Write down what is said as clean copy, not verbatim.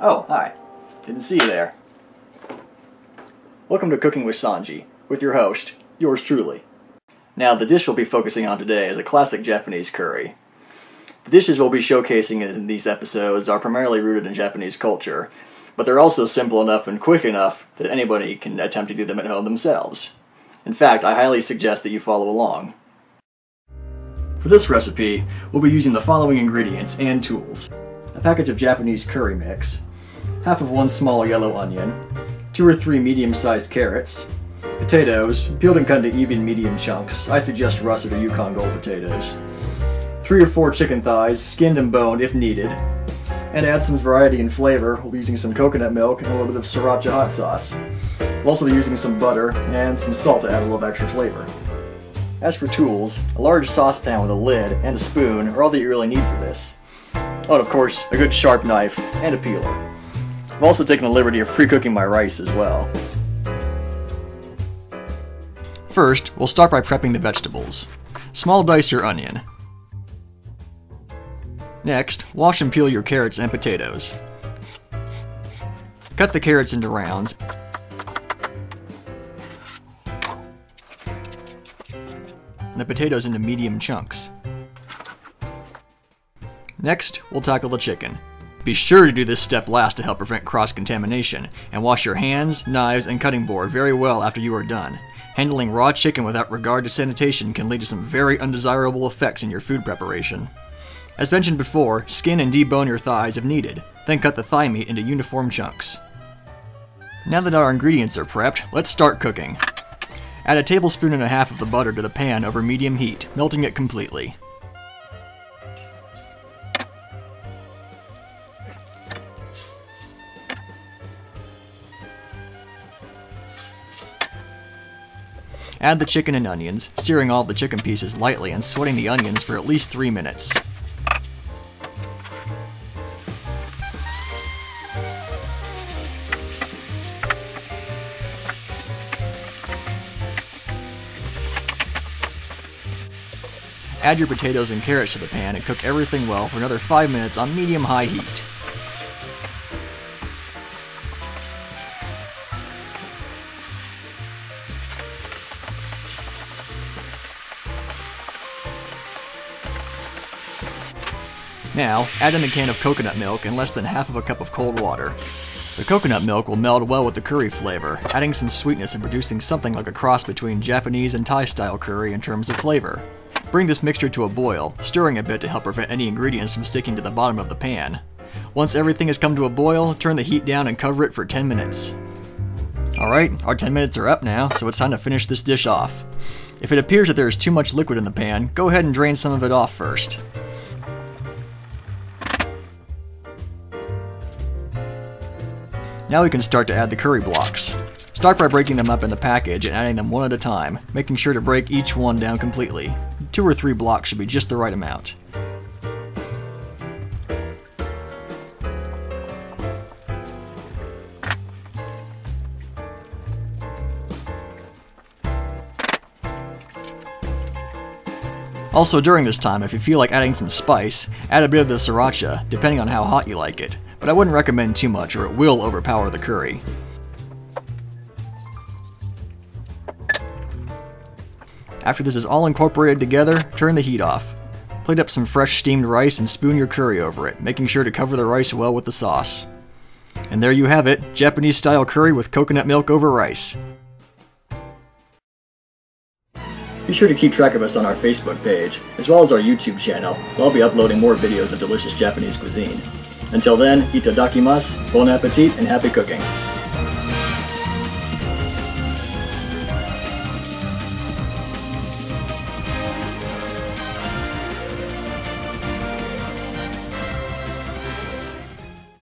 Oh, hi. Didn't see you there. Welcome to Cooking with Sanji, with your host, yours truly. Now, the dish we'll be focusing on today is a classic Japanese curry. The dishes we'll be showcasing in these episodes are primarily rooted in Japanese culture, but they're also simple enough and quick enough that anybody can attempt to do them at home themselves. In fact, I highly suggest that you follow along. For this recipe, we'll be using the following ingredients and tools. A package of Japanese curry mix, half of one small yellow onion, 2 or 3 medium-sized carrots, potatoes, peeled and cut into even medium chunks. I suggest russet or Yukon Gold potatoes. 3 or 4 chicken thighs, skinned and boned if needed. And to add some variety and flavor, we'll be using some coconut milk and a little bit of sriracha hot sauce. We'll also be using some butter and some salt to add a little extra flavor. As for tools, a large saucepan with a lid and a spoon are all that you really need for this. Oh, and of course, a good sharp knife and a peeler. I've also taken the liberty of pre-cooking my rice as well. First, we'll start by prepping the vegetables. Small dice your onion. Next, wash and peel your carrots and potatoes. Cut the carrots into rounds. And the potatoes into medium chunks. Next, we'll tackle the chicken. Be sure to do this step last to help prevent cross-contamination, and wash your hands, knives, and cutting board very well after you are done. Handling raw chicken without regard to sanitation can lead to some very undesirable effects in your food preparation. As mentioned before, skin and debone your thighs if needed, then cut the thigh meat into uniform chunks. Now that our ingredients are prepped, let's start cooking. Add a tablespoon and a half of the butter to the pan over medium heat, melting it completely. Add the chicken and onions, searing all the chicken pieces lightly and sweating the onions for at least 3 minutes. Add your potatoes and carrots to the pan and cook everything well for another 5 minutes on medium-high heat. Now, add in a can of coconut milk and less than half of a cup of cold water. The coconut milk will meld well with the curry flavor, adding some sweetness and producing something like a cross between Japanese and Thai-style curry in terms of flavor. Bring this mixture to a boil, stirring a bit to help prevent any ingredients from sticking to the bottom of the pan. Once everything has come to a boil, turn the heat down and cover it for 10 minutes. Alright, our 10 minutes are up now, so it's time to finish this dish off. If it appears that there is too much liquid in the pan, go ahead and drain some of it off first. Now we can start to add the curry blocks. Start by breaking them up in the package and adding them one at a time, making sure to break each one down completely. 2 or 3 blocks should be just the right amount. Also during this time, if you feel like adding some spice, add a bit of the sriracha, depending on how hot you like it. But I wouldn't recommend too much or it will overpower the curry. After this is all incorporated together, turn the heat off. Plate up some fresh steamed rice and spoon your curry over it, making sure to cover the rice well with the sauce. And there you have it, Japanese style curry with coconut milk over rice. Be sure to keep track of us on our Facebook page, as well as our YouTube channel, where I'll be uploading more videos of delicious Japanese cuisine. Until then, itadakimasu, bon appetit, and happy cooking!